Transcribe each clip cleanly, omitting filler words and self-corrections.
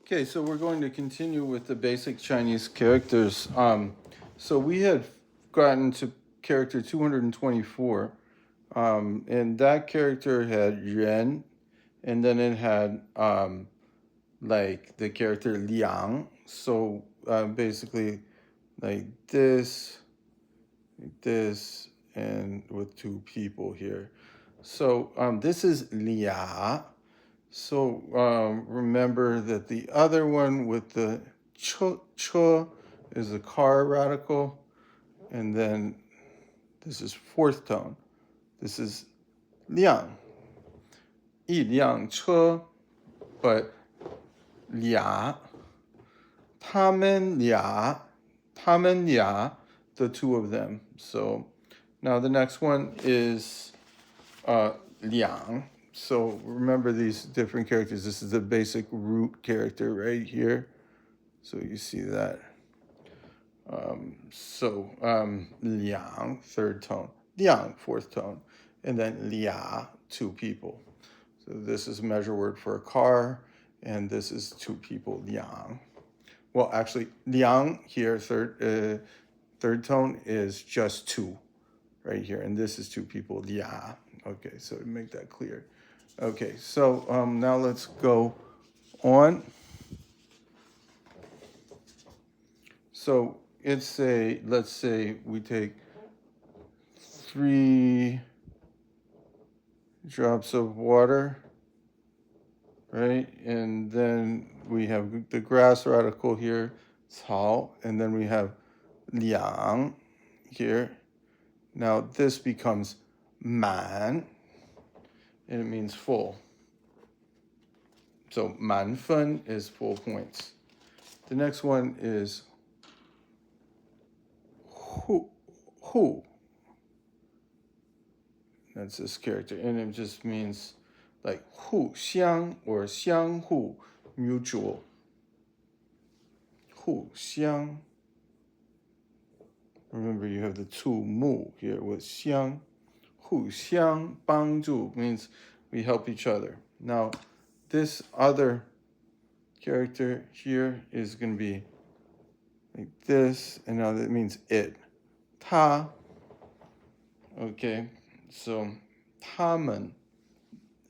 Okay, so we're going to continue with the basic Chinese characters. So we had gotten to character 224, and that character had Yuan, and then it had like the character Liang. So basically, like this, and with two people here. So this is Lia. So remember that the other one with the ch is a car radical, and then this is fourth tone. This is liang, 一辆车, but 俩, 他们俩, the two of them. So now the next one is liang. So remember these different characters. This is the basic root character right here. So you see that. Liang, third tone. Liang, fourth tone. And then lia, two people. So this is a measure word for a car, and this is two people, liang. Well, actually, liang here, third tone, is just two right here. And this is two people, lia. Okay, so to make that clear. Okay, so now let's go on. So it's let's say we take 3 drops of water, right? And then we have the grass radical here, 草, and then we have liang here. Now this becomes man, and it means full. So 满分 is full points. The next one is who. That's this character, and it just means like 互相 or 相互, mutual. 互相. Remember, you have the two mu here with 相. 互相帮助 means we help each other. Now, this other character here is going to be like this, and now that means it. 他. Okay, so 他们,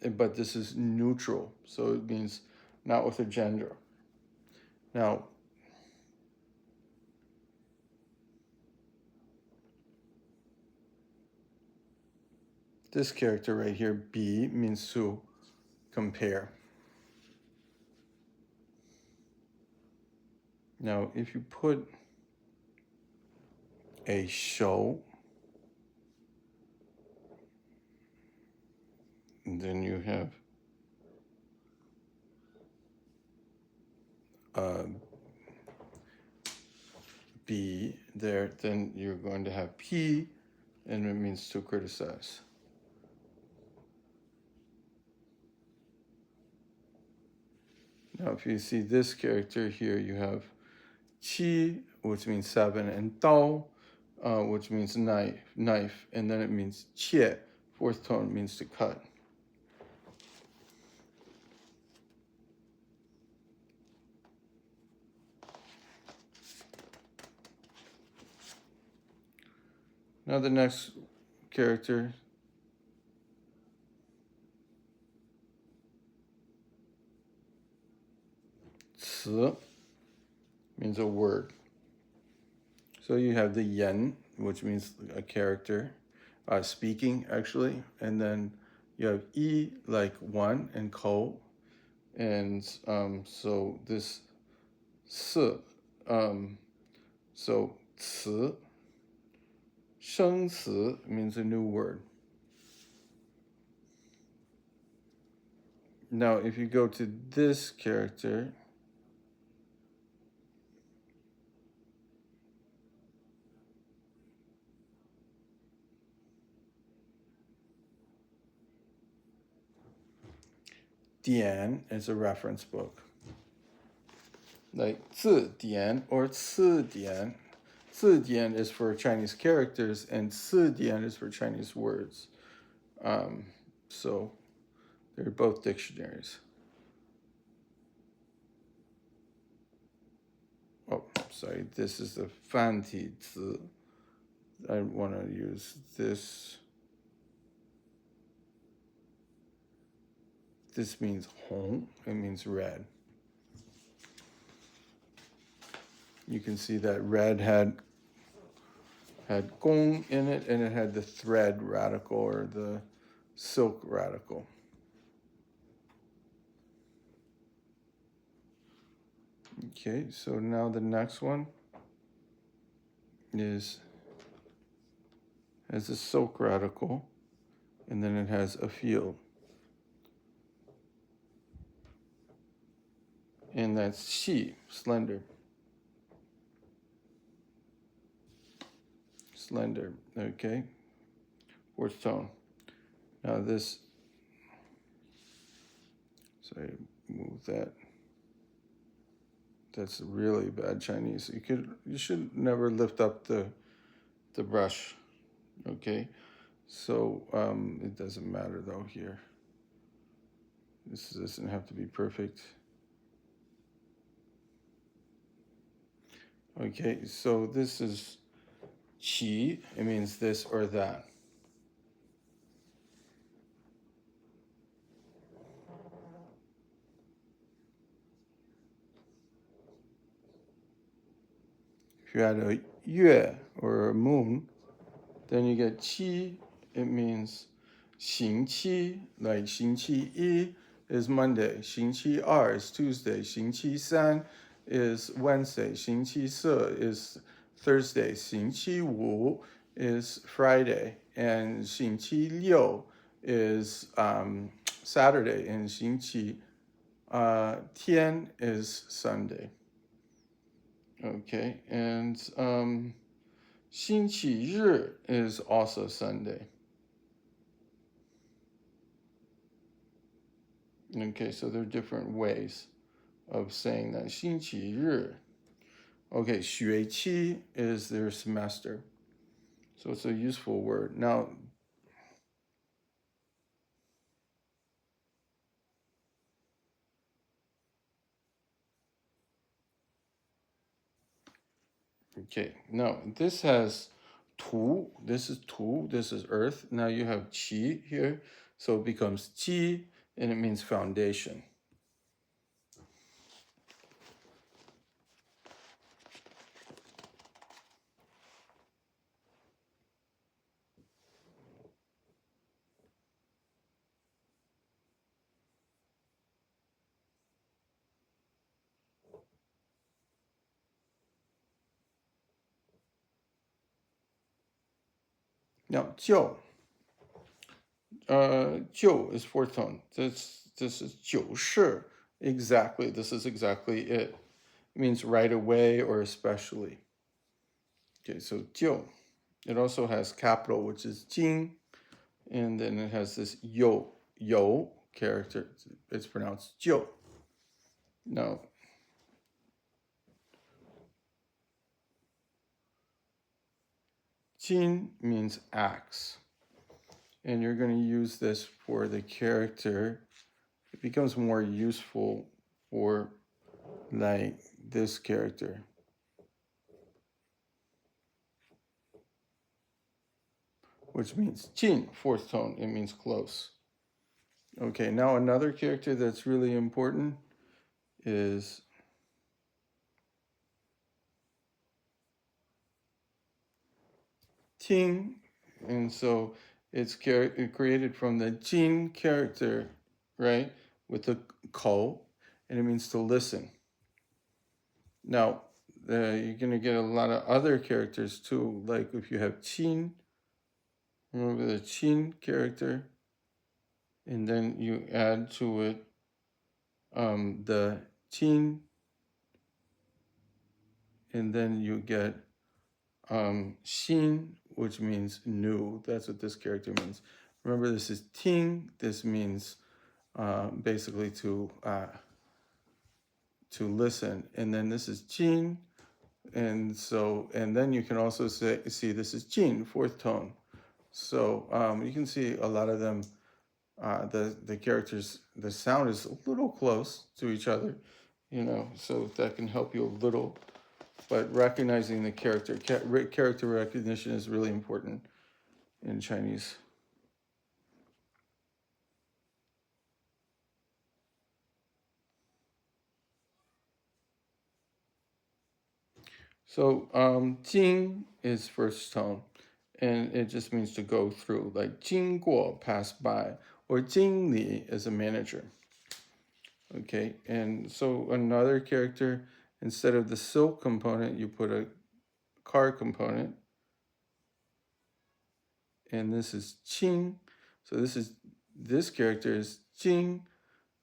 but this is neutral, so it means not with a gender. Now, this character right here, B, means to compare. Now, if you put a show, and then you have B there, then you're going to have P, and it means to criticize. Now, if you see this character here, you have Qi, which means 7, and Dao, which means knife, and then it means Qie, fourth tone, means to cut. Now the next character, 词 means a word. So you have the yen, which means a character, speaking actually, and then you have yi, like one, and ko, and so this 四, so 词, 生词 means a new word. Now, if you go to this character, Dian is a reference book. Like 字典 or 词典. 字典 is for Chinese characters, and 词典 is for Chinese words. So they're both dictionaries. sorry, this is the 繁体字. I want to use this. This means 红, it means red. You can see that red had gong in it, and it had the thread radical or the silk radical. Okay, so now the next one has a silk radical, and then it has a field. And that's 细, slender. Slender, okay? Fourth tone. Now this, sorry, move that. That's really bad Chinese. You should never lift up the brush, okay? So it doesn't matter though here. This doesn't have to be perfect. Okay, so this is qi. It means this or that. If you add a yue or a moon, then you get qi. It means 星期, like 星期一 is Monday, 星期二 is Tuesday, 星期三 is Wednesday, 星期四 is Thursday, 星期五 is Friday, and 星期六 is Saturday, and 星期天 is Sunday. Okay, and 星期日 is also Sunday. Okay, so there are different ways of saying that. 星期日. Okay, 学期 is their semester. So it's a useful word. Now, okay, now this has 土, this is 土, this is earth. Now you have qi here, so it becomes 基, and it means foundation. Now, 就. 就 is fourth tone. This is 就是. Exactly. This is exactly it. It means right away or especially. Okay, so 就. It also has capital, which is 金, and then it has this yo character. It's pronounced 就. Now, Jin means axe. And you're going to use this for the character. It becomes more useful for like this character. Which means Jin, fourth tone. It means close. Okay, now another character that's really important is Ting. And so it's created from the Jin character, right? With the ko, and it means to listen. Now, you're going to get a lot of other characters too. Like if you have Qin, remember the Qin character, and then you add to it the Qin, and then you get Xin, which means new. That's what this character means. Remember, this is Ting. This means basically to listen. And then this is Jin. And then you can also see this is Jin, fourth tone. So you can see a lot of them, the characters, the sound is a little close to each other, so that can help you a little but recognizing the character. Character recognition is really important in Chinese. So jing is first tone, and it just means to go through, like 经过, pass by, or 经理is a manager. Okay, and so another character, instead of the silk component, you put a car component, and this is qing. So this character is jing,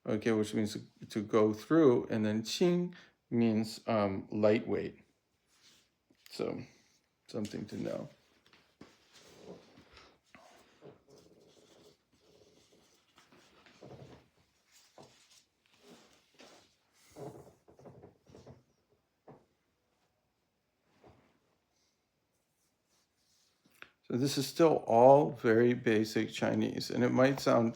okay, which means to go through, and then qing means lightweight. So something to know. So this is still all very basic Chinese, and it might sound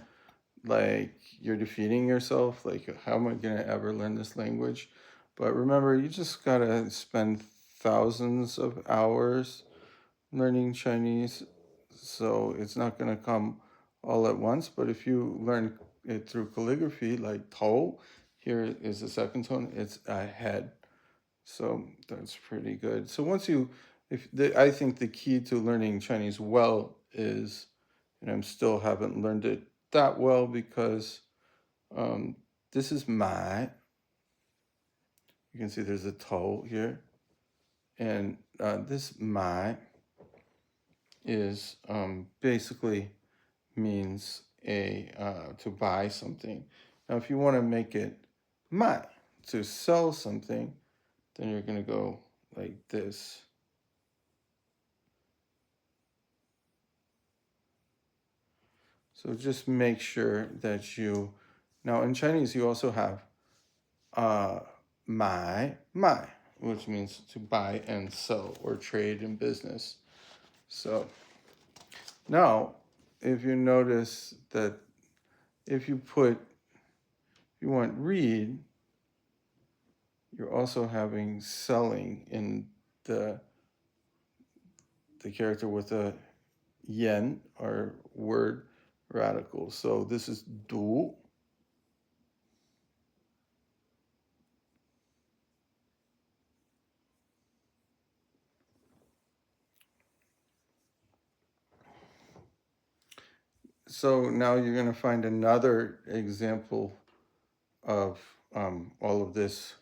like you're defeating yourself, like how am I going to ever learn this language? But remember, you just got to spend thousands of hours learning Chinese, so it's not going to come all at once. But if you learn it through calligraphy, like Tou, here is the second tone, it's a head. So that's pretty good. So once you, I think the key to learning Chinese well is, and I still haven't learned it that well because this is my. You can see there's a toe here, and this my is basically means to buy something. Now, if you want to make it my to sell something, then you're going to go like this. So just make sure that you, now in Chinese you also have my, which means to buy and sell or trade in business. So now if you notice that if you want read, you're also having selling in the character with a yen or word radical. So this is du. So now you're going to find another example of all of this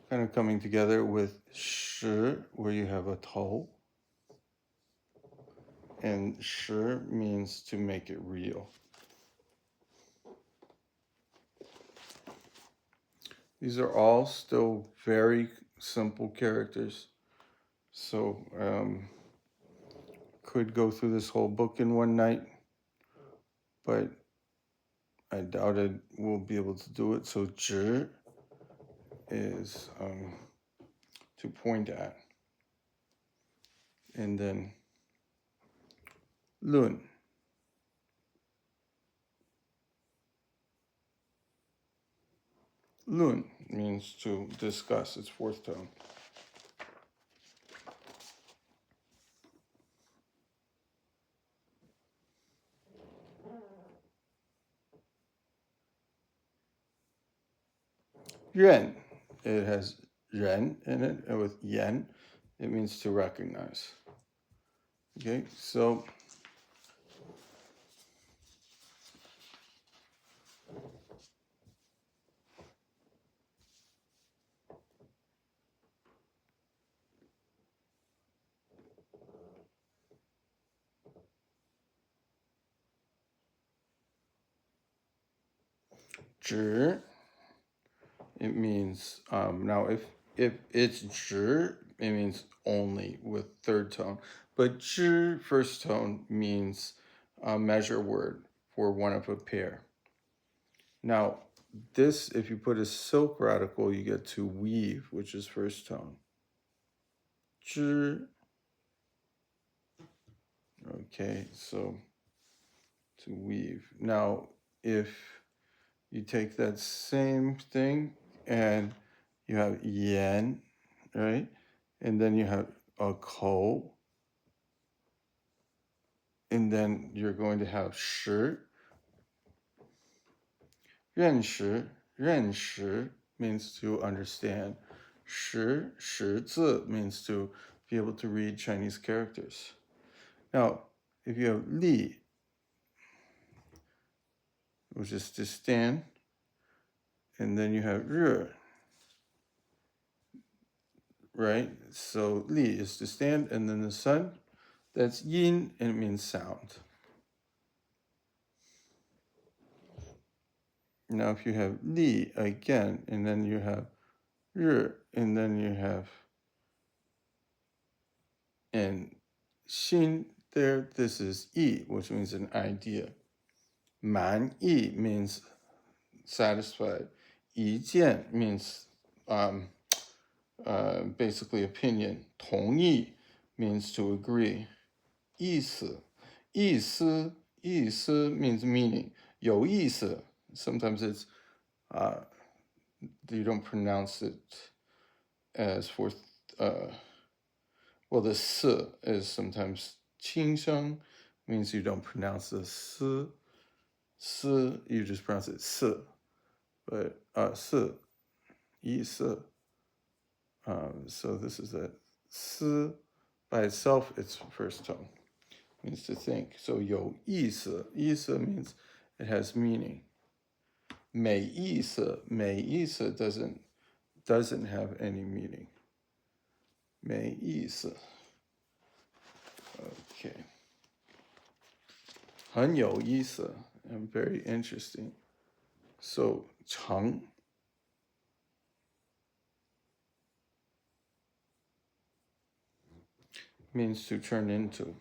kind of coming together with shi, where you have a tou. And shi means to make it real. These are all still very simple characters. So could go through this whole book in one night, but I doubt it will be able to do it. So zhi is to point at. And then lun. Lun means to discuss, it's fourth tone. Yuan, it has ren in it, and with yen, it means to recognize. Okay, so zhi, it means now if it's zhi, it means only with third tone. But zhi first tone means a measure word for one of a pair. Now this, if you put a silk radical, you get to weave, which is first tone. Zhi. Okay, so to weave. Now if you take that same thing and you have yen, right? and then you have a ko, and then you're going to have shi. 认识,认识 means to understand. 识字 means to be able to read Chinese characters. Now, if you have li, which is to stand, and then you have re, right? So li is to stand, and then the sun, that's yin, and it means sound. Now, if you have li again, and then you have re, and then you have and xin there, this is yi, which means an idea. Man yi means satisfied. Yi jian means basically opinion. Tong yi means to agree. Yi si, means meaning. 有意思, sometimes it's you don't pronounce it as for well, the s is sometimes 轻声, means you don't pronounce the s, you just pronounce it s. But s, yi si. So this is a s by itself, it's first tone. Means to think. So 有意思, 意思 means it has meaning. 没意思, doesn't have any meaning. 没意思. Okay. 很有意思, and very interesting. So 成 means to turn into.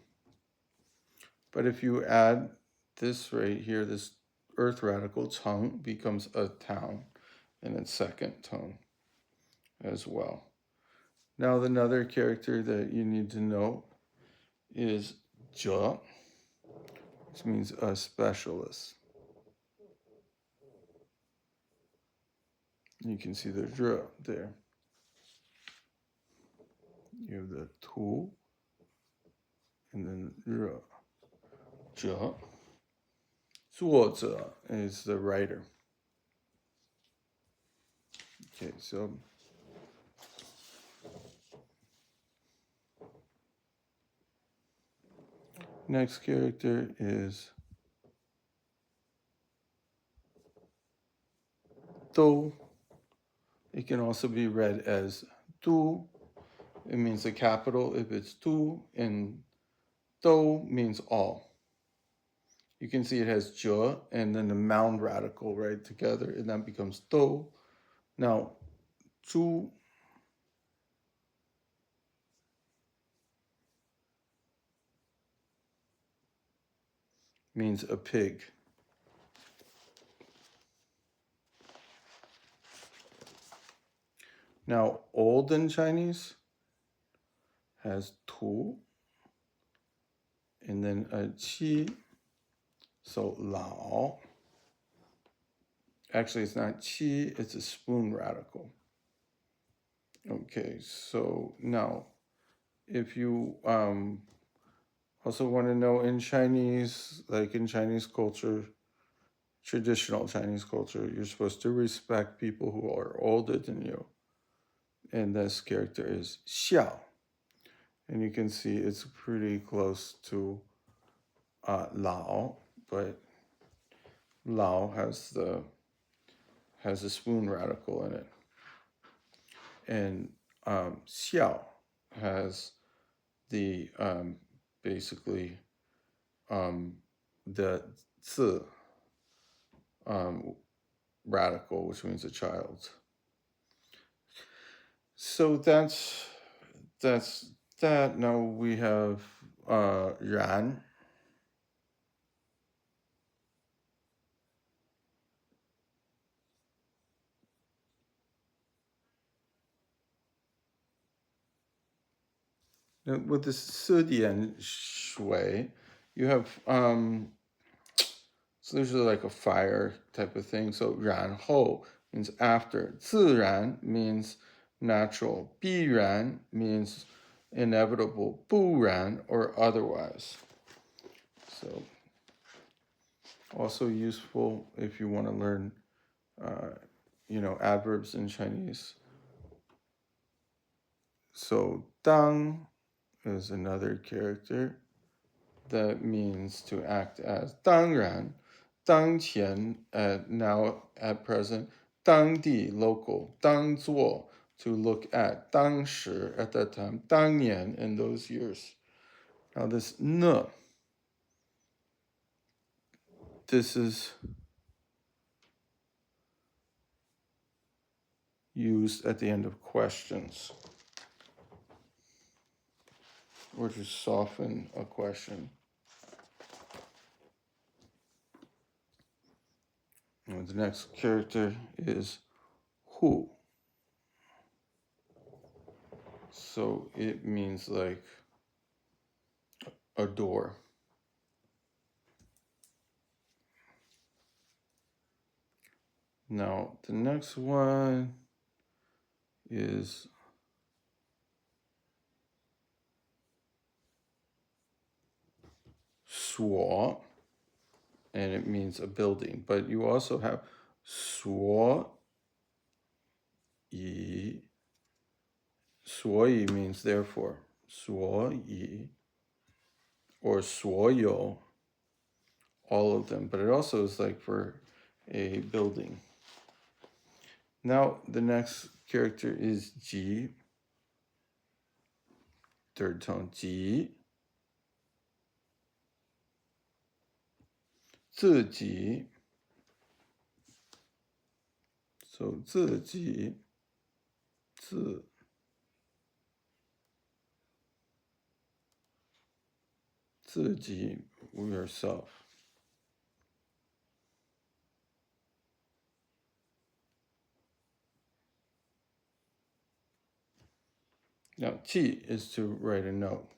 But if you add this right here, this earth radical, 成 becomes a town in its second tone as well. Now, another character that you need to know is 者, which means a specialist. You can see the 者 there. You have the 图 and then 者. 者. 作者 is the writer. Okay, so next character is 都. It can also be read as 都. It means the capital if it's 都, and 都 means all. You can see it has 者 and then the mound radical right together, and that becomes 都. Now, 猪 means a pig. Now, olden Chinese has 图 and then a qi, so 老. Actually, it's not qi, it's a spoon radical. Okay, so now, if you also want to know in Chinese, like in Chinese culture, traditional Chinese culture, you're supposed to respect people who are older than you. And this character is xiao. And you can see it's pretty close to lao, but lao has a spoon radical in it. And xiao has the basically the zi radical, which means a child. So that's that. Now we have ran. Now with the 四点水, you have it's usually like a fire type of thing. So 然后 means after. 自然 means natural. 必然 means inevitable. 不然 or otherwise. So also useful if you want to learn, adverbs in Chinese. So 当 is another character that means to act as. 当然, 当前 now at present. 当地 local. 当作 to look at. 当时 at that time. 当年 in those years. Now this 呢, this is used at the end of questions, or to soften a question. And the next character is who. So it means like a door. Now the next one is suo, and it means a building. But you also have suo yi. Suo yi means therefore. Suo yi or suoyo, all of them. But it also is like for a building. Now the next character is ji. Third tone, ji. 自己 so 自己 自己 yourself. Now T is to write a note.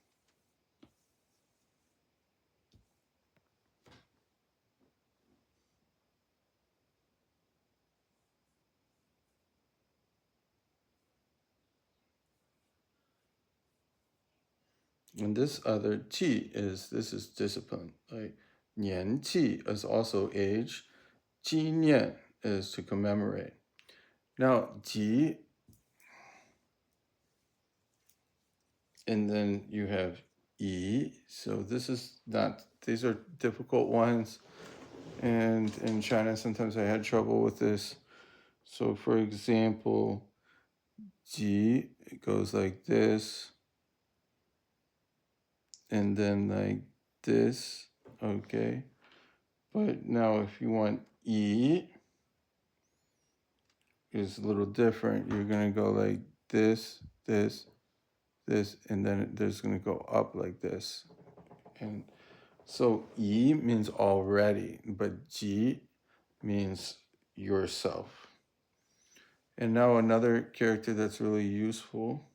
And this other Qi this is discipline. Like 年纪 is also age. 纪念 is to commemorate. Now ji, and then you have yi. So these are difficult ones. And in China, sometimes I had trouble with this. So for example, ji, it goes like this. And then like this, okay? But now if you want yi, it's a little different. You're gonna go like this, this, this, and then there's gonna go up like this. And so yi means already, but ji means yourself. And now another character that's really useful.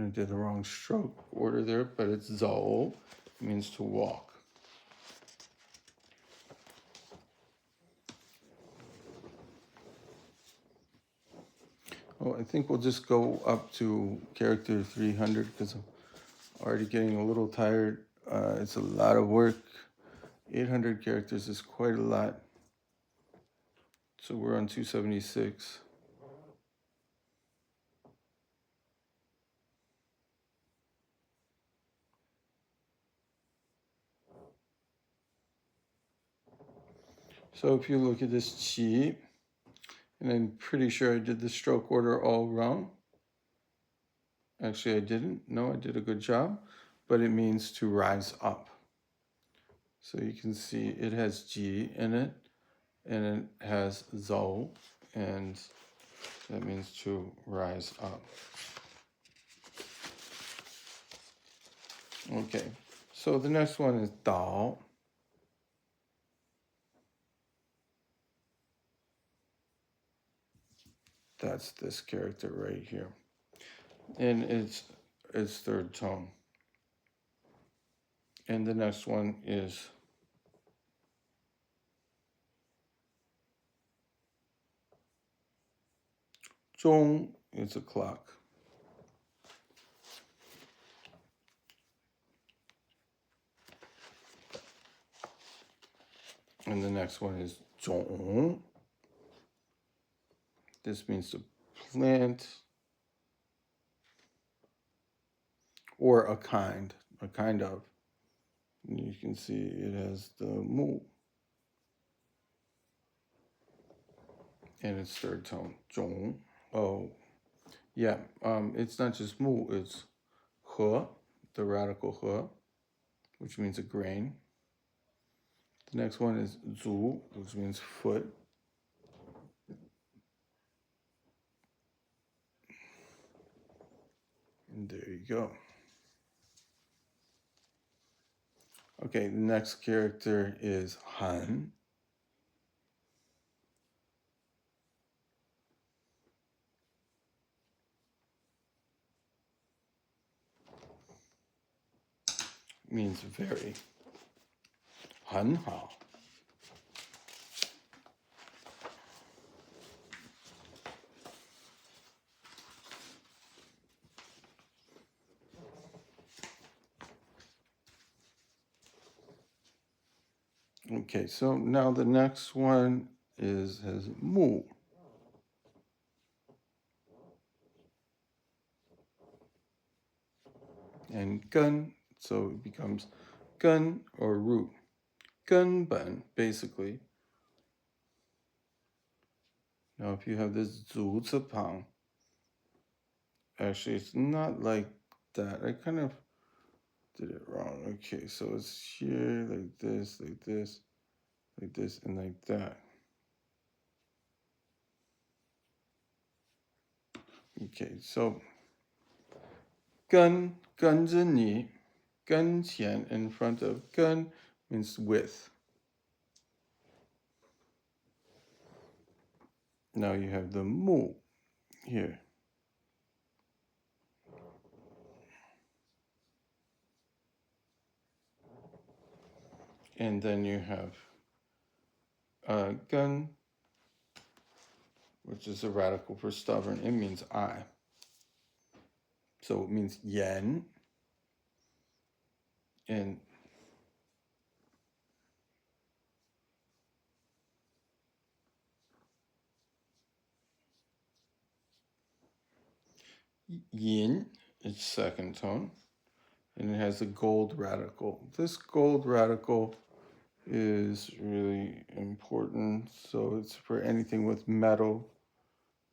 I did the wrong stroke order there, but it's zao, means to walk. Well, I think we'll just go up to character 300 because I'm already getting a little tired. It's a lot of work. 800 characters is quite a lot. So we're on 276. So if you look at this qi, and I'm pretty sure I did the stroke order all wrong. Actually, I didn't. No, I did a good job. But it means to rise up. So you can see it has ji in it, and it has zhou, and that means to rise up. Okay, so the next one is dao. That's this character right here. And it's third tone. And the next one is 钟 is a clock. And the next one is 种. This means to plant or a kind of. And you can see it has the mu. And its third tone, 种. Oh, yeah. It's not just mu, it's 和, the radical 和, which means a grain. The next one is 足, which means foot. And there you go. Okay, the next character is Han. Means very. 很好. Okay, so now the next one has mu. And gun, so it becomes gun or root. 根本, basically. Now, if you have this 足字旁, actually, it's not like that. I kind of did it wrong. Okay, so it's here, like this, like this, like this, and like that. Okay, so 跟着你, 跟前 in front of 跟 means with. Now you have the mu here. And then you have 跟, which is a radical for stubborn. It means I. So it means yen. And yin is second tone. And it has a gold radical. This gold radical is really important. So it's for anything with metal.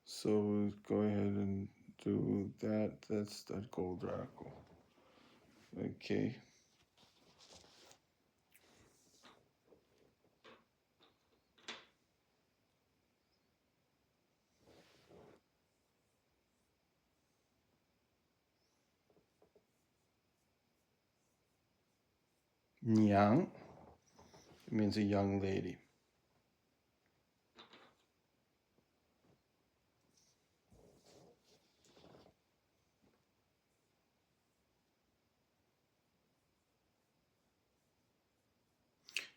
So go ahead and do that. That's that gold radical. Okay. Niang, it means a young lady.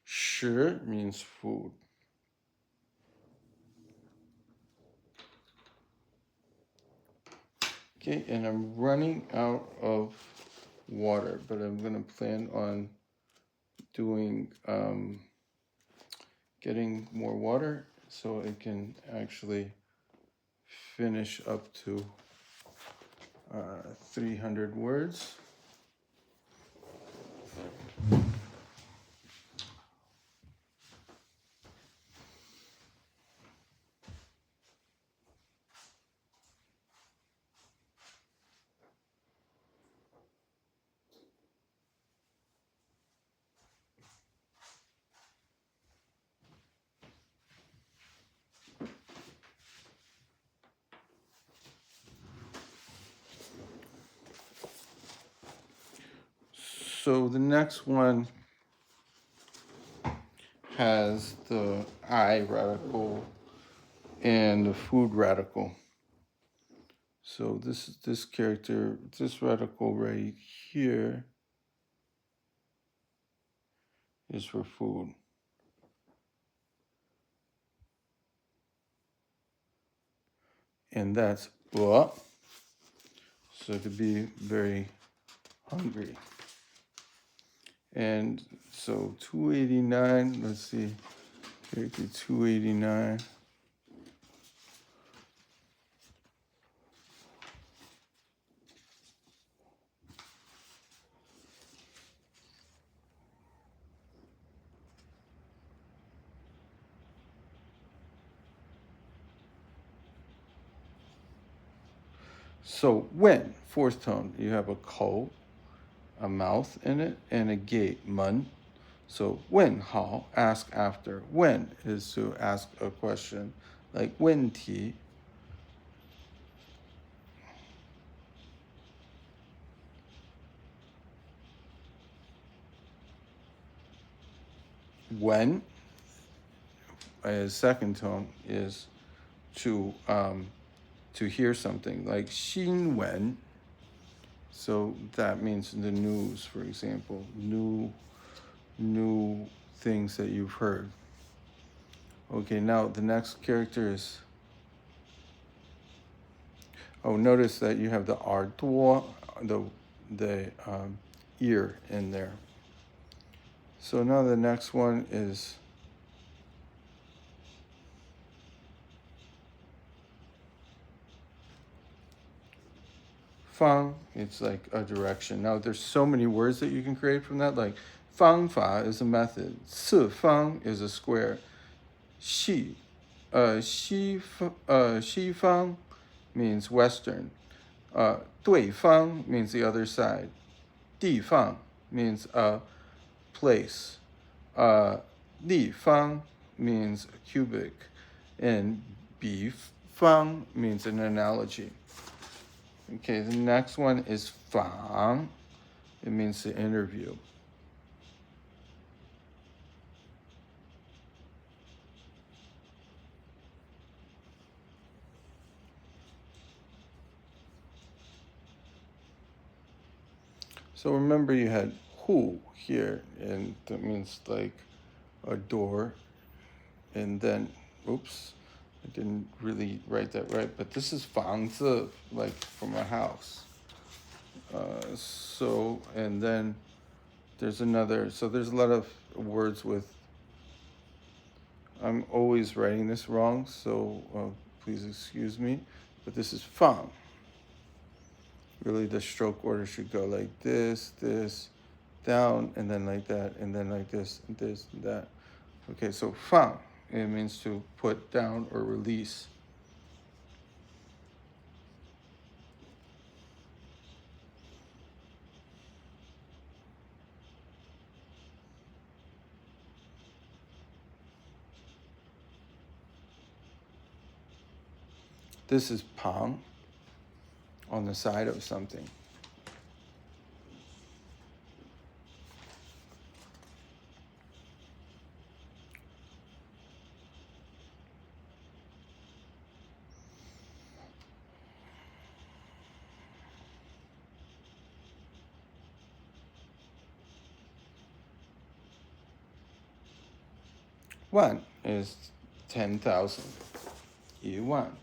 Shi means food. Okay, and I'm running out of water, but I'm going to plan on doing getting more water so it can actually finish up to 300 words. So the next one has the I radical and the food radical. So this character, this radical right here is for food. and that's 饿. So to be very hungry. And so 289, let's see, character 289. So when, fourth tone, you have a ko, a mouth in it, and a gate, mun. So when, how, ask after. When is to ask a question, like 问题. When, as second tone, is to hear something, like 新闻. So that means the news, for example, new things that you've heard. Okay, now the next character is, oh, notice that you have the 耳朵, the ear in there. So now the next one is fang. It's like a direction. Now there's so many words that you can create from that. Like 方法 is a method. 四方 is a square. 西方 means western. 对方 means the other side. 地方 means a place. 立方 means cubic. And 比方 means an analogy. Okay, the next one is 访. It means to interview. So remember you had 户 here, and that means like a door. And then, oops, I didn't really write that right, but this is 房子, like from a house. So, and then there's another, so there's a lot of words with, I'm always writing this wrong, so please excuse me, but this is 放. Really, the stroke order should go like this, down, and then like that, and then like this, and that. Okay, so 放, it means to put down or release. This is 旁, on the side of something. One is 10,000. 1,000.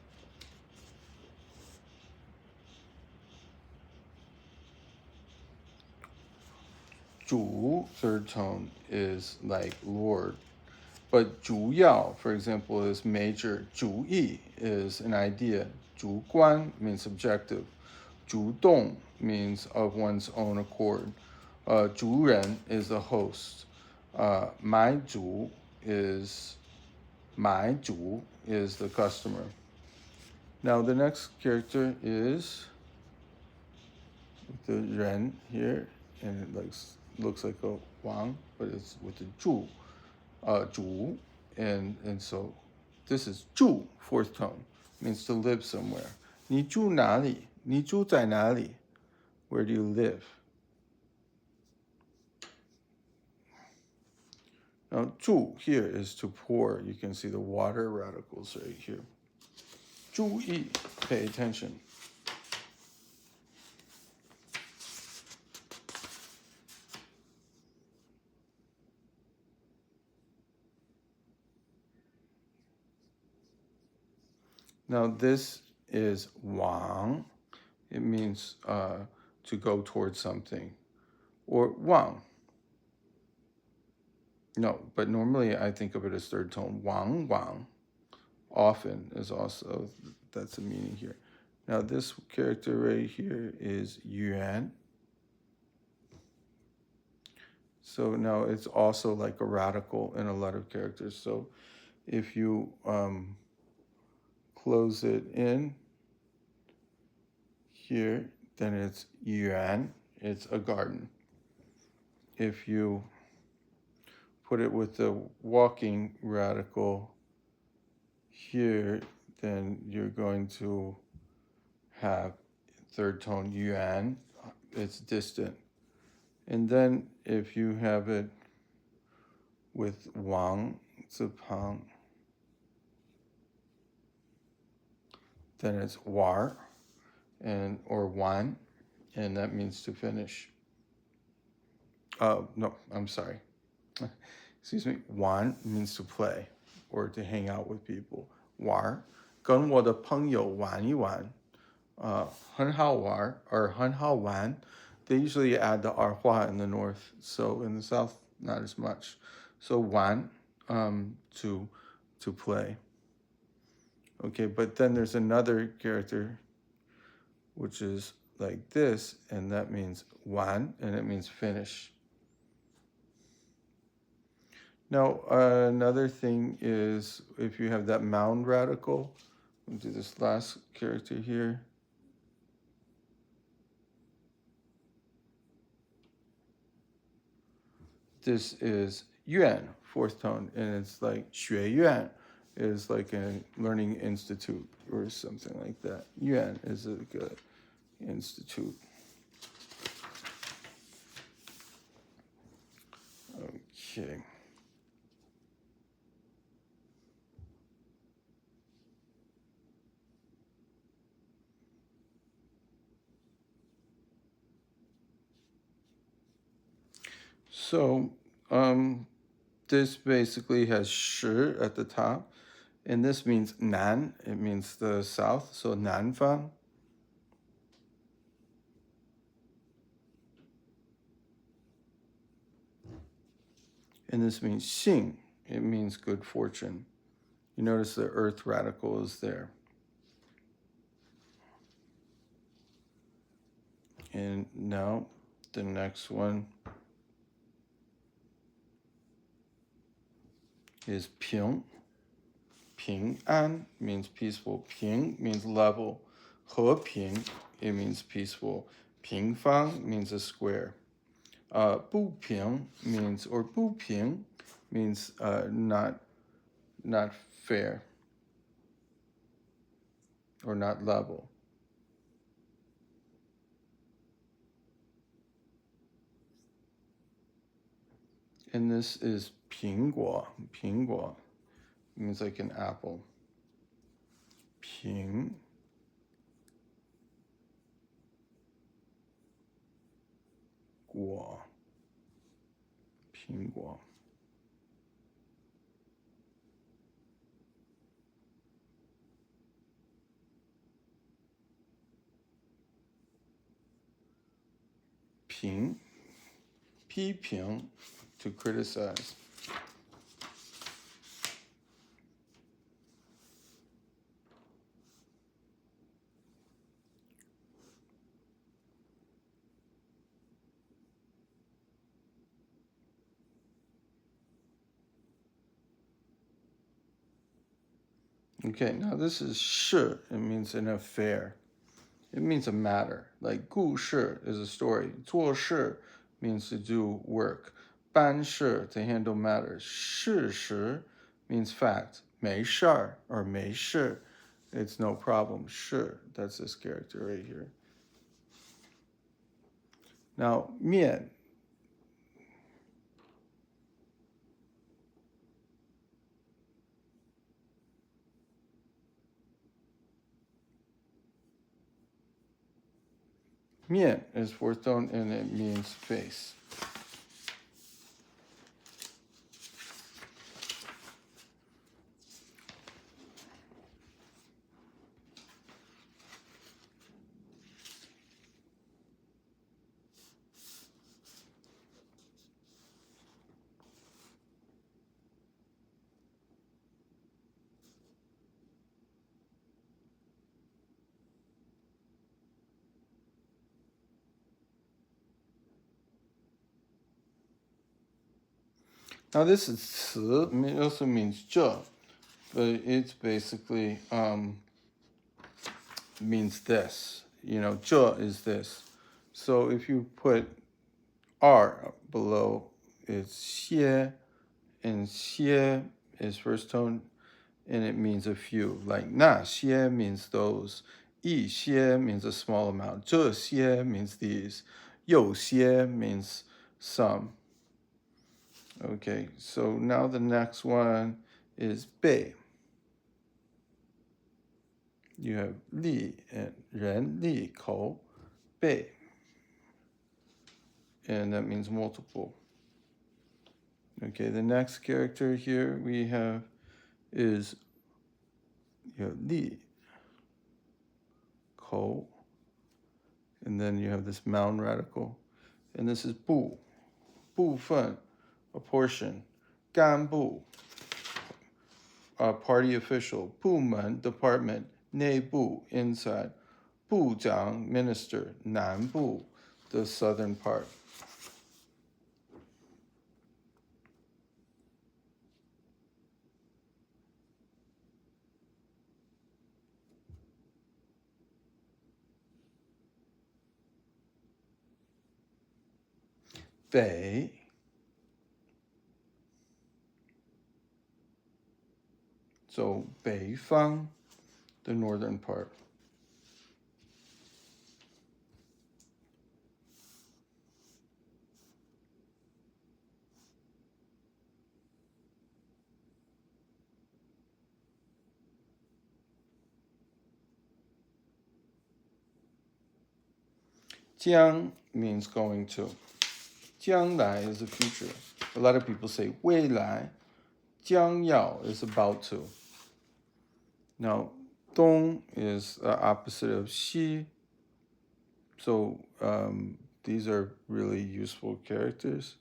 主, third tone, is like Lord. But 主要, for example, is major. 主意 is an idea. 主观 means objective. 主动 means of one's own accord. 主人 is the host. 买主 is the customer. Now the next character is the 人 here, and it looks like a wang, but it's with the 住. 主, and so this is 住, fourth tone, means to live somewhere. 你住哪里? 你住在哪里? Where do you live? Now 住 here is to pour. You can see the water radicals right here. 注意, pay attention. Now this is wang. It means to go towards something. Or wang. No, but normally I think of it as third tone. Wang, wang. Often is also, that's the meaning here. Now this character right here is yuan. So now it's also like a radical in a lot of characters. So if you close it in here, then it's yuan. It's a garden. If you put it with the walking radical here, then you're going to have third tone yuan. It's distant. And then if you have it with wang zipang, then it's war and or wan, and that means to finish. No, I'm sorry. Excuse me. Wan means to play or to hang out with people. War, 跟我的朋友玩一玩，很好玩 or 很好玩. They usually add the arhua in the north, so in the south not as much. So wan, to play. Okay, but then there's another character which is like this, and that means wan, and it means finish. Now, another thing is if you have that mound radical, we'll do this last character here. This is yuan, fourth tone, and it's like 学院 is like a learning institute or something like that. Yuan is a good institute. Okay. So this basically has shi at the top, and this means nan. It means the south, so nanfang. And this means xing. It means good fortune. You notice the earth radical is there. And now the next one is ping. Ping an means peaceful. Ping means level. He ping, it means peaceful. Ping fang means a square. Bu ping means, or bu ping means not fair or not level. And this is 苹果. 苹果 means like an apple. 苹果. 苹果. Ping, 批评 to criticize. Okay, now this is 事. It means an affair. It means a matter. Like 故事 is a story. 做事 means to do work. 办事 to handle matters. 事实 means fact. 没事儿 or 没事 it's no problem. 是 that's this character right here. Now 面. Mian is fourth tone and it means face. Now this is 词, it also means 这, but it's basically means this. You know, 这 is this. So if you put R below, it's 些, and 些is first tone, and it means a few. Like 那些 means those, 一些 means a small amount, 这些 means these, 有些 means some. Okay, so now the next one is 被. You have 力 and 人力口被, and that means multiple. Okay, the next character here we have is you have 力 口, and then you have this noun radical, and this is 部分, a portion, 干部, a party official, 部门 department, 内部 inside, 部长 minister, 南部 the southern part. Bei. So 北方, the northern part. Jiang means going to. 将来 is the future. A lot of people say 未来. 将要 is about to. Now, 东 is the opposite of 西. So these are really useful characters.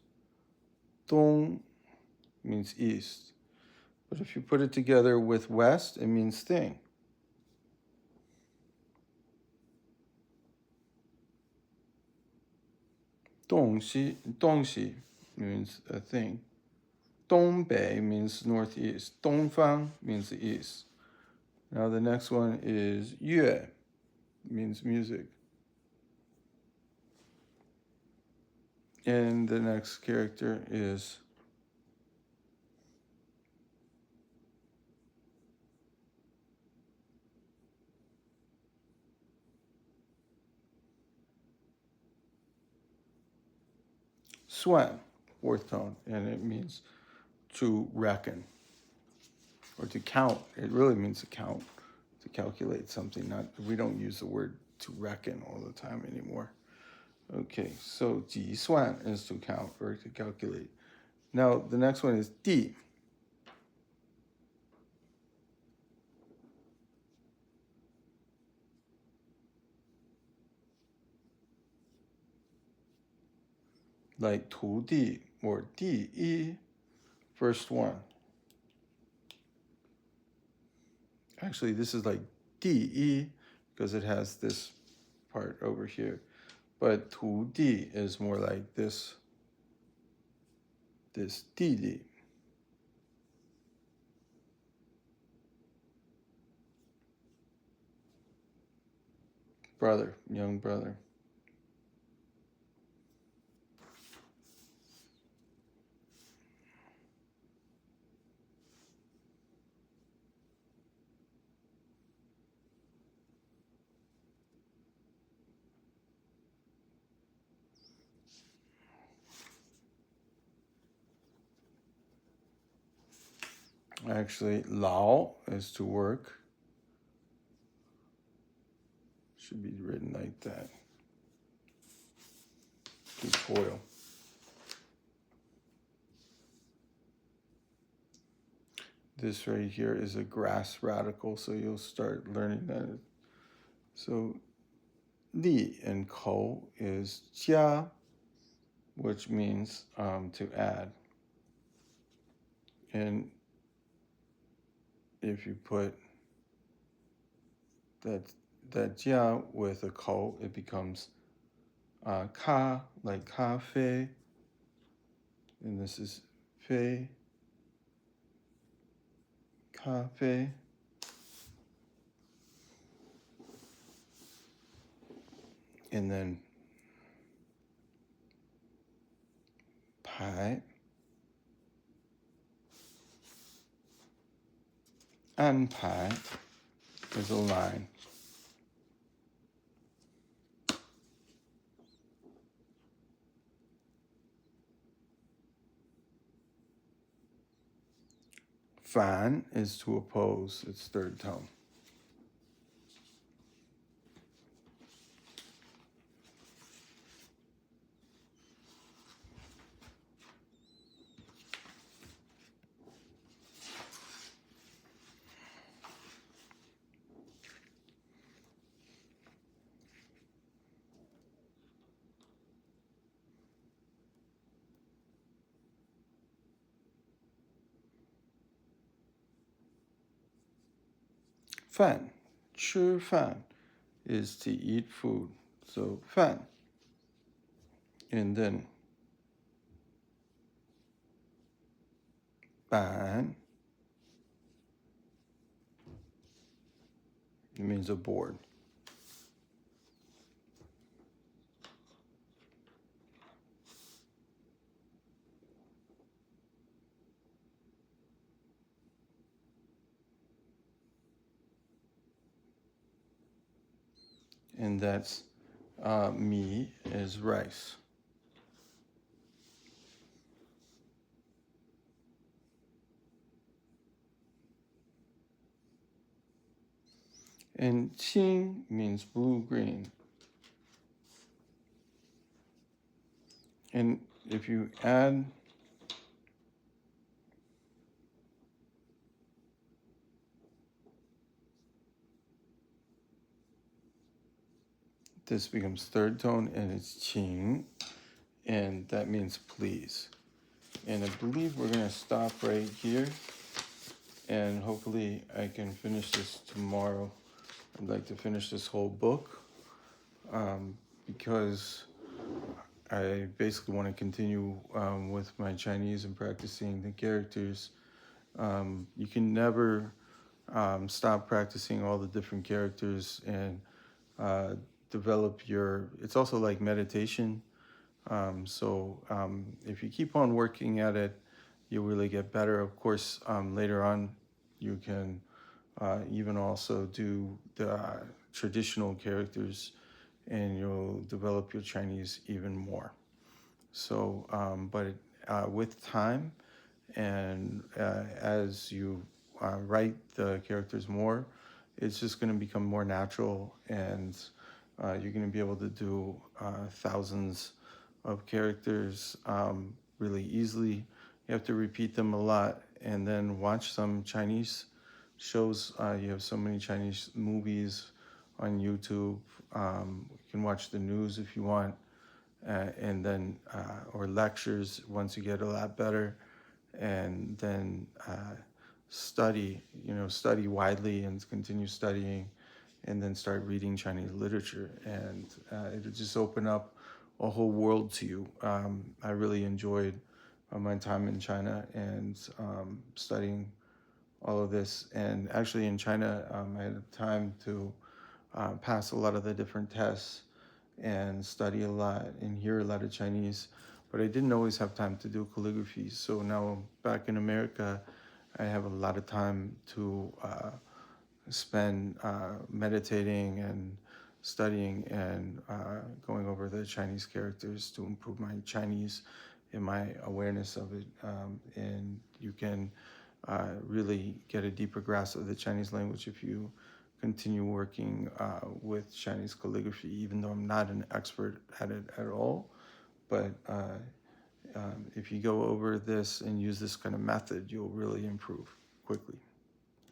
东 means east. But if you put it together with west, it means thing. 东西 means a thing. 东北 means northeast. 东方 means the east. Now the next one is 乐 means music. And the next character is Swan, fourth tone, and it means to reckon or to count. It really means to count, to calculate something. We don't use the word to reckon all the time anymore. Okay, so 计算 is to count or to calculate. Now the next one is 地. Like 土地 or 第一, first one. Actually, this is like 第一 because it has this part over here. But 土地 is more like this 弟弟. Brother, young brother. Actually, 劳 is to work. Should be written like that. To toil. This right here is a grass radical, so you'll start learning that. So, 力 and 口 is 加, which means to add. And if you put that 加 with a 口, it becomes 咖, like 咖啡. And this is Fei, cafe. And then pai, and pai is a line. Fan is to oppose its third tone. Fan, 吃饭 is to eat food. So fan. And then ban, it means a board. And that's mi is rice. And qing means blue-green. And if you add this becomes third tone and it's qing, and that means please. And I believe we're gonna stop right here, and hopefully I can finish this tomorrow. I'd like to finish this whole book because I basically want to continue with my Chinese and practicing the characters. You can never stop practicing all the different characters and develop your, it's also like meditation. So if you keep on working at it, you'll really get better. Of course, later on, you can even also do the traditional characters, and you'll develop your Chinese even more. So, but with time and as you write the characters more, it's just going to become more natural, and you're going to be able to do thousands of characters really easily. You have to repeat them a lot, and then watch some Chinese shows. You have so many Chinese movies on YouTube. You can watch the news if you want, and then or lectures once you get a lot better, and then study. Study widely and continue studying, and then start reading Chinese literature, and it'll just open up a whole world to you. I really enjoyed my time in China and studying all of this. And actually, in China, I had time to pass a lot of the different tests and study a lot and hear a lot of Chinese, but I didn't always have time to do calligraphy. So now back in America, I have a lot of time to spend meditating and studying and going over the Chinese characters to improve my Chinese and my awareness of it. And you can really get a deeper grasp of the Chinese language if you continue working with Chinese calligraphy, even though I'm not an expert at it at all. But if you go over this and use this kind of method, you'll really improve quickly.